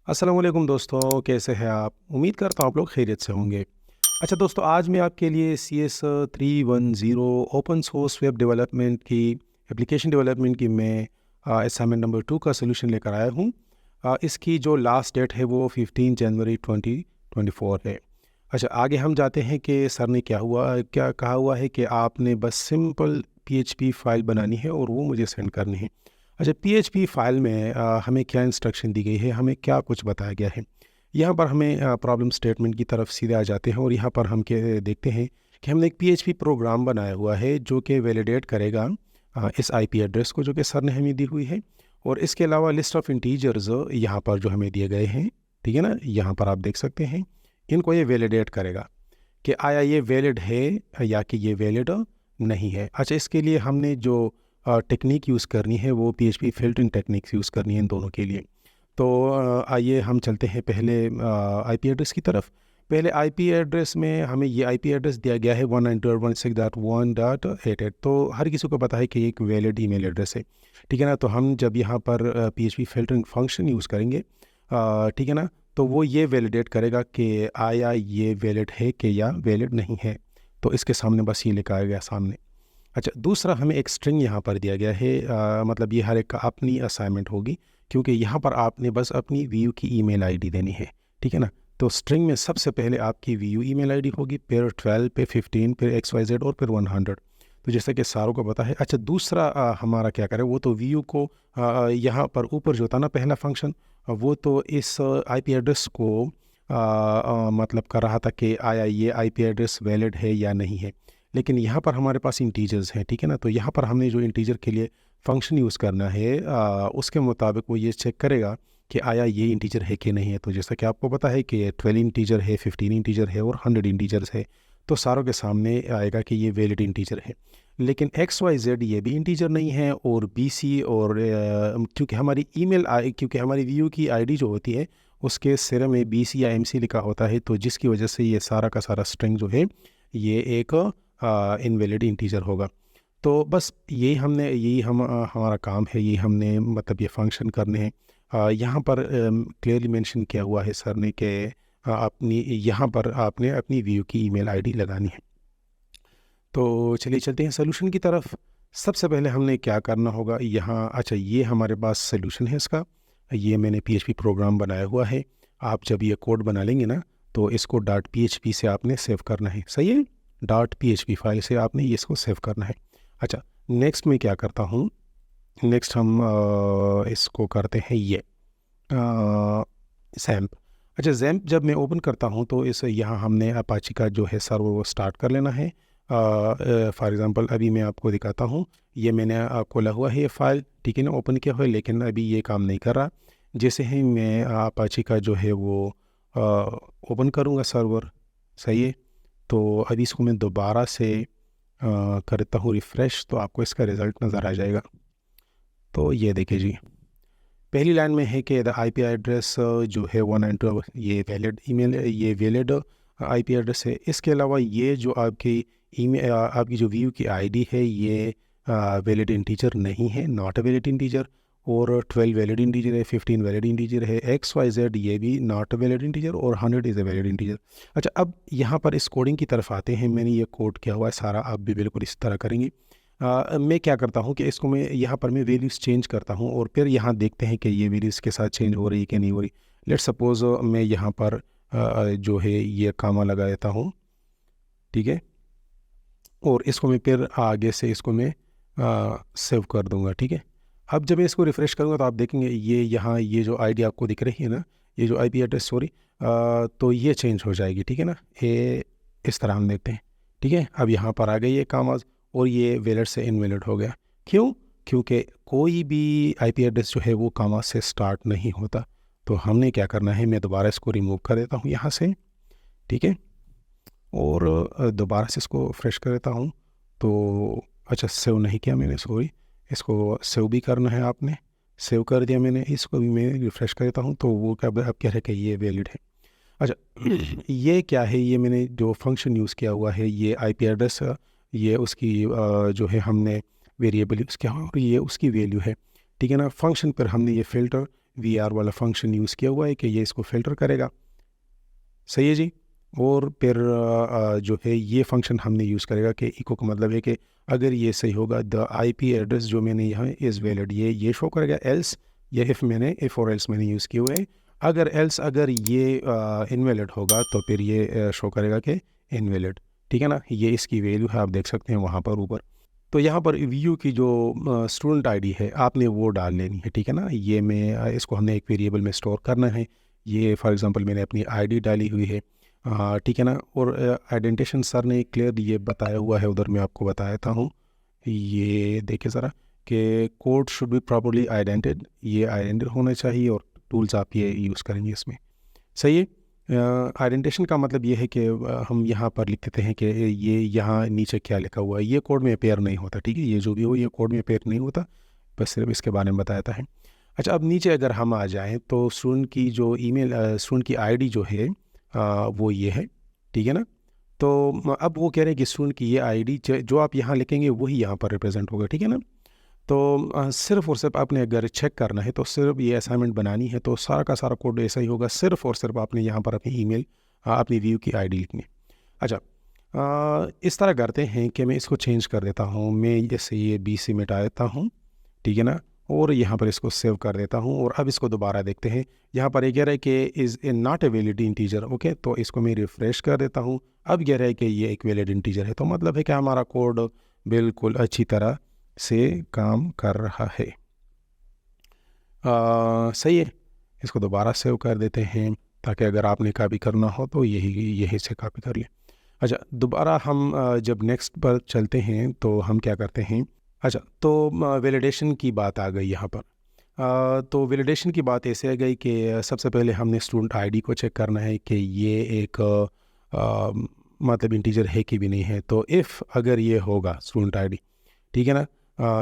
अस्सलाम वालेकुम दोस्तों, कैसे हैं आप? उम्मीद करता हूँ आप लोग खैरियत से होंगे। अच्छा दोस्तों, आज मैं आपके लिए CS 310 open source web development की एप्लीकेशन डेवलपमेंट की मैं असाइनमेंट नंबर 2 का सॉल्यूशन लेकर आया हूँ। इसकी जो लास्ट डेट है वो 15 जनवरी 2024 है। अच्छा, आगे हम जाते हैं कि सर ने क्या कहा हुआ है कि आपने बस सिंपल PHP फाइल बनानी है और वो मुझे सेंड करनी है। अच्छा, PHP फाइल में हमें क्या इंस्ट्रक्शन दी गई है, हमें क्या कुछ बताया गया है। यहाँ पर हमें प्रॉब्लम स्टेटमेंट की तरफ सीधे आ जाते हैं और यहाँ पर हम के देखते हैं कि हमने एक PHP प्रोग्राम बनाया हुआ है जो कि वैलिडेट करेगा इस IP एड्रेस को जो कि सर ने हमें दी हुई है। और इसके अलावा लिस्ट ऑफ इंटीजर्स यहाँ पर जो हमें दिए गए हैं, ठीक है ना, यहाँ पर आप देख सकते हैं। इनको ये वैलिडेट करेगा कि आया ये वैलिड है या कि ये वैलिड नहीं है। अच्छा, इसके लिए हमने जो टेक्निक यूज़ करनी है वो PHP फ़िल्टरिंग टेक्निक्स यूज़ करनी है इन दोनों के लिए। तो आइए हम चलते हैं पहले IP एड्रेस की तरफ। पहले IP एड्रेस में हमें ये IP एड्रेस दिया गया है 192.168.1.88। तो हर किसी को पता है कि ये एक वैलिड ईमेल एड्रेस है, ठीक है ना। तो हम जब यहाँ पर PHP फ़िल्टरिंग फंक्शन यूज़ करेंगे, ठीक है ना, तो वो ये वैलिडेट करेगा कि आया ये वैलिड है कि या वैलिड नहीं है। तो इसके सामने बस ये लिखा गया सामने। अच्छा, दूसरा हमें एक स्ट्रिंग यहाँ पर दिया गया है, मतलब ये हर एक का अपनी असाइनमेंट होगी, क्योंकि यहाँ पर आपने बस अपनी VU की ईमेल आईडी देनी है, ठीक है ना। तो स्ट्रिंग में सबसे पहले आपकी VU ईमेल आईडी होगी, फिर 12, फिर 15, फिर XYZ और फिर 100। तो जैसे कि सारों को पता है। अच्छा, दूसरा हमारा क्या करे, वो तो VU को यहाँ पर ऊपर जो था ना पहला फंक्शन, वो तो इस IP एड्रेस को मतलब कर रहा था कि आया ये IP एड्रेस वैलिड है या नहीं है। लेकिन यहाँ पर हमारे पास इंटीजर्स हैं, ठीक है ना। तो यहाँ पर हमने जो इंटीजर के लिए फंक्शन यूज़ करना है, उसके मुताबिक वो ये चेक करेगा कि आया ये इंटीजर है कि नहीं है। तो जैसा कि आपको पता है कि 12 इंटीजर है, 15 इंटीजर है और 100 इंटीजर्स है। तो सारों के सामने आएगा कि ये वैलिड इंटीजर है। लेकिन XYZ ये भी इंटीजर नहीं है, और BC और क्योंकि हमारी VU की ID जो होती है उसके सिरे में BC या MC लिखा होता है, तो जिसकी वजह से ये सारा का सारा स्ट्रिंग जो है ये एक इनवैलिड इंटीजर होगा। तो बस हमारा काम है, यही हमने मतलब ये फंक्शन करने हैं। यहाँ पर क्लियरली मेंशन किया हुआ है सर ने कि अपनी यहाँ पर आपने अपनी व्यू की ईमेल आईडी लगानी है। तो चलिए चलते हैं सोल्यूशन की तरफ। सबसे पहले हमने क्या करना होगा यहाँ। अच्छा, ये हमारे पास सोल्यूशन है इसका। ये मैंने PHP प्रोग्राम बनाया हुआ है। आप जब ये कोड बना लेंगे ना, तो इसको .php से आपने सेव करना है, सही है। .php फाइल से आपने इसको सेव करना है। अच्छा, नेक्स्ट मैं क्या करता हूँ, नेक्स्ट हम इसको करते हैं ये सैम्प। अच्छा, जैम्प जब मैं ओपन करता हूँ तो इस यहाँ हमने अपाची का जो है सर्वर वो स्टार्ट कर लेना है। फॉर एग्ज़ाम्पल अभी मैं आपको दिखाता हूँ। ये मैंने खोला हुआ है ये फ़ाइल, ठीक है ना, ओपन किया हुआ है, लेकिन अभी ये काम नहीं कर रहा। जैसे ही मैं अपाची का जो है वो ओपन करूँगा सर्वर, सही है। तो अभी इसको मैं दोबारा से करता हूँ रिफ़्रेश, तो आपको इसका रिज़ल्ट नज़र आ जाएगा। तो ये देखिए जी, पहली लाइन में है कि द IP एड्रेस जो है 192 ये वैलिड ईमेल, ये वैलिड IP एड्रेस है। इसके अलावा ये जो आपकी जो व्यू की ID है ये वैलिड इंटीजर नहीं है, नॉट अ वैलिड इंटीजर। और 12 वैलिड इंटीजर है, 15 वैलिड इंटीजर है, XYZ ये भी नॉट अ वैलिड इंटीजर और 100 इज़ अ वैलिड इंटीजर। अच्छा, अब यहाँ पर इस कोडिंग की तरफ आते हैं। मैंने ये कोड किया हुआ है सारा, आप भी बिल्कुल इस तरह करेंगे। मैं क्या करता हूँ कि इसको मैं यहाँ पर मैं वैल्यूज़ चेंज करता हूँ और फिर यहाँ देखते हैं कि ये वैल्यूज़ के साथ चेंज हो रही है कि नहीं हो रही। लेट्स सपोज़ मैं यहाँ पर जो है ये कामा लगा देता हूँ, ठीक है। और इसको मैं फिर आगे से इसको मैं सेव कर दूँगा, ठीक है। अब जब मैं इसको रिफ़्रेश करूँगा तो आप देखेंगे ये यहाँ ये जो ID आपको दिख रही है ना, ये जो IP एड्रेस सॉरी, तो ये चेंज हो जाएगी, ठीक है ना। ये इस तरह हम देखते हैं, ठीक है। अब यहाँ पर आ गई ये कामाज और ये वैलिड से इनवैलिड हो गया। क्यों? क्योंकि कोई भी IP एड्रेस जो है वो कामा से स्टार्ट नहीं होता। तो हमने क्या करना है, मैं दोबारा इसको रिमूव कर देता हूँ यहाँ से, ठीक है। और दोबारा से इसको फ्रेश कर देता हूँ। तो अच्छा, सेव नहीं किया मैंने, सॉरी। इसको सेव भी करना है आपने, सेव कर दिया मैंने। इसको भी मैं रिफ़्रेश कर देता हूँ तो वो क्या अब कह रहा है कि ये वैलिड है। अच्छा, ये क्या है, ये मैंने जो फंक्शन यूज़ किया हुआ है ये IP एड्रेस, ये उसकी जो है हमने वेरिएबल यूज़ किया और ये उसकी वैल्यू है, ठीक है ना। फंक्शन पर हमने ये फ़िल्टर VR वाला फंक्शन यूज़ किया हुआ है कि ये इसको फ़िल्टर करेगा। सही है जी। और फिर जो है ये फंक्शन हमने यूज़ करेगा कि इको का मतलब है कि अगर ये सही होगा द IP एड्रेस जो मैंने यहाँ इज़ वैलिड, ये शो करेगा। एल्स ये इफ़ और एल्स मैंने यूज़ किए हुए हैं। अगर ये इनवैलिड होगा तो फिर ये शो करेगा कि इनवैलिड। ठीक है ना, ये इसकी वैल्यू है, आप देख सकते हैं वहाँ पर ऊपर। तो यहाँ पर व्यू की जो स्टूडेंट आईडी है आपने वो डाल लेनी है। ठीक है ना, ये मैं इसको हमने एक वेरिएबल में स्टोर करना है। ये फॉर एग्जांपल मैंने अपनी आईडी डाली हुई है। ठीक है ना, और आइडेंटिफिकेशन सर ने क्लियर ये बताया हुआ है, उधर मैं आपको बताता हूँ। ये देखिए ज़रा कि कोड शुड बी प्रॉपर्ली आइडेंटिड, ये आइडेंटिड होना चाहिए और टूल्स आप ये यूज़ करेंगे इसमें। सही है। आइडेंटिफिकेशन का मतलब ये है कि हम यहाँ पर लिख देते हैं कि ये यहाँ नीचे क्या लिखा हुआ है, ये कोड में अपेयर नहीं होता। ठीक है, ये जो भी हो ये कोड में अपेयर नहीं होता, बस सिर्फ इसके बारे में बताता है। अच्छा, अब नीचे अगर हम आ जाएं तो स्टूडेंट की जो ईमेल स्टूडेंट की आईडी जो है वो ये है। ठीक है ना, तो अब वो कह रहे हैं कि स्टूडेंट की ये आईडी जो आप यहाँ लिखेंगे वही यहाँ पर रिप्रेजेंट होगा। ठीक है ना, तो सिर्फ़ और सिर्फ आपने अगर चेक करना है तो सिर्फ ये असाइनमेंट बनानी है तो सारा का सारा कोड ऐसा ही होगा। सिर्फ़ और सिर्फ आपने यहाँ पर अपनी ईमेल अपनी व्यू की आईडी लिखनी है। अच्छा, इस तरह करते हैं कि मैं इसको चेंज कर देता हूँ। मैं जैसे ये BC मिटा देता हूँ। ठीक है ना, और यहाँ पर इसको सेव कर देता हूँ और अब इसको दोबारा देखते हैं। यहाँ पर ये कह रहा है कि is a not a valid integer. Okay, तो इसको मैं रिफ़्रेश कर देता हूँ। अब कह रहा है कि ये एक वैलिड इंटीजर है, तो मतलब है कि हमारा कोड बिल्कुल अच्छी तरह से काम कर रहा है। सही है, इसको दोबारा सेव कर देते हैं ताकि अगर आपने कॉपी करना हो तो यही से कॉपी कर लें। अच्छा, दोबारा हम जब नेक्स्ट पर चलते हैं तो हम क्या करते हैं। अच्छा, तो वैलिडेशन की बात आ गई यहाँ पर। तो वैलिडेशन की बात ऐसे आ गई कि सबसे पहले हमने स्टूडेंट आईडी को चेक करना है कि ये एक मतलब इंटीजर है कि भी नहीं है। तो इफ़ अगर ये होगा स्टूडेंट आईडी, ठीक है ना,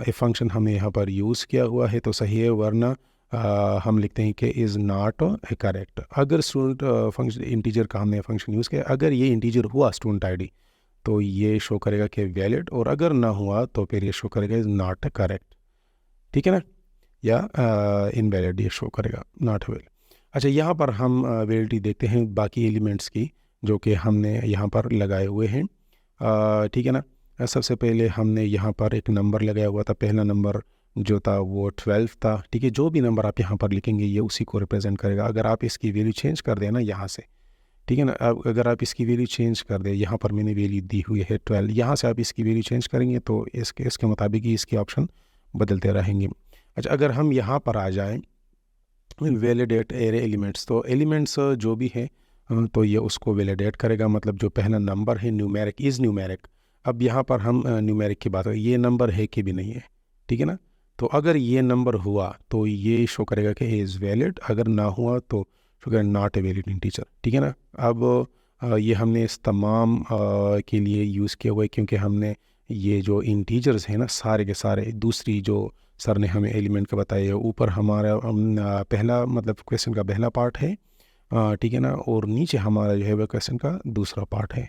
ए फंक्शन हमने यहाँ पर यूज़ किया हुआ है तो सही है, वरना हम लिखते हैं कि इज़ नॉट करेक्ट। अगर स्टूडेंट फंक्शन इंटीजर का हमने फंक्शन यूज़ किया, अगर ये इंटीजर हुआ स्टूडेंट आईडी तो ये शो करेगा कि वैलिड, और अगर ना हुआ तो फिर ये शो करेगा इज़ नॉट करेक्ट। ठीक है ना, या इनवैलिड ये शो करेगा, नॉट वैलिड। अच्छा, यहाँ पर हम वैलिडिटी देखते हैं बाकी एलिमेंट्स की जो कि हमने यहाँ पर लगाए हुए हैं। ठीक है ना, सबसे पहले हमने यहाँ पर एक नंबर लगाया हुआ था। पहला नंबर जो था वो 12 था। ठीक है, जो भी नंबर आप यहाँ पर लिखेंगे ये उसी को रिप्रेजेंट करेगा। अगर आप इसकी वैल्यू चेंज कर दें ना यहाँ से, ठीक है ना, अब अगर आप इसकी वैल्यू चेंज कर दें, यहाँ पर मैंने वैल्यू दी हुई है 12, यहाँ से आप इसकी वैल्यू चेंज करेंगे तो इसके मुताबिक ही इसके ऑप्शन बदलते रहेंगे। अच्छा, अगर हम यहाँ पर आ जाएँ वैलिडेट एरे एलिमेंट्स, तो एलिमेंट्स जो भी है तो ये उसको वैलिडेट करेगा। मतलब जो पहला नंबर है न्यूमेरिक इज़ न्यूमेरिक। अब यहाँ पर हम न्यूमेरिक की बात करें, ये नंबर है कि भी नहीं है। ठीक है ना, तो अगर ये नंबर हुआ तो ये शो करेगा कि इज़ वैलिड, अगर ना हुआ तो शो करेगा नॉट ए वैलिड इंटीजर। ठीक है ना, अब ये हमने इस तमाम के लिए यूज़ किया हुआ है क्योंकि हमने ये जो इंटीजर्स हैं ना सारे के सारे, दूसरी जो सर ने हमें एलिमेंट का बताया, ऊपर हमारा पहला मतलब क्वेश्चन का पहला पार्ट है। ठीक है ना, और नीचे हमारा जो है वह क्वेश्चन का दूसरा पार्ट है।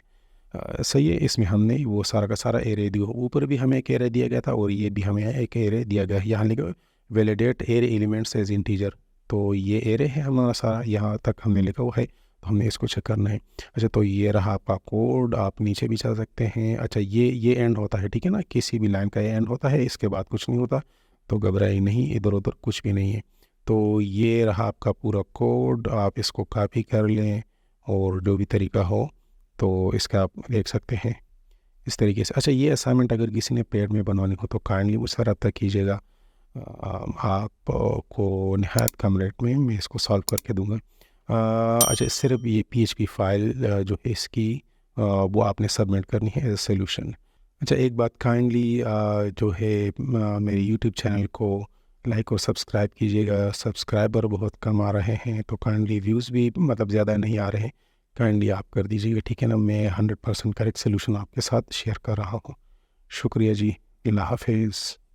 सही है, इसमें हमने वो सारा का सारा एरे दिया, ऊपर भी हमें एक एरे दिया गया था और ये भी हमें एक एरे दिया गया है। यहाँ लिखा validate array elements as integer, तो ये एरे है हमारा सारा, यहाँ तक हमने लिखा हुआ है, तो हमने इसको चेक करना है। अच्छा, तो ये रहा आपका कोड, आप नीचे भी चल सकते हैं। अच्छा, ये एंड होता है। ठीक है ना, किसी भी लाइन का ये एंड होता है, इसके बाद कुछ नहीं होता, तो घबराए नहीं, इधर उधर कुछ भी नहीं है। तो ये रहा आपका पूरा कोड, आप इसको कॉपी कर लें और जो भी तरीका हो तो इसका आप देख सकते हैं इस तरीके से। अच्छा, ये असाइनमेंट अगर किसी ने पेड में बनवानी हो तो काइंडली मुझसे रब्ता कीजिएगा, आपको नहायत कम रेट में मैं इसको सॉल्व करके दूंगा। अच्छा, सिर्फ ये PHP फाइल जो है इसकी वो आपने सबमिट करनी है एज ए सोल्यूशन। अच्छा, एक बात काइंडली जो है मेरे यूट्यूब चैनल को लाइक और सब्सक्राइब कीजिएगा। सब्सक्राइबर बहुत कम आ रहे हैं तो काइंडली व्यूज़ भी मतलब ज़्यादा नहीं आ रहे हैं, काइंडली आप कर दीजिएगा। ठीक है ना, मैं 100% करेक्ट सोल्यूशन आपके साथ शेयर कर रहा हूँ। शुक्रिया जी, अल्लाह हाफिज़।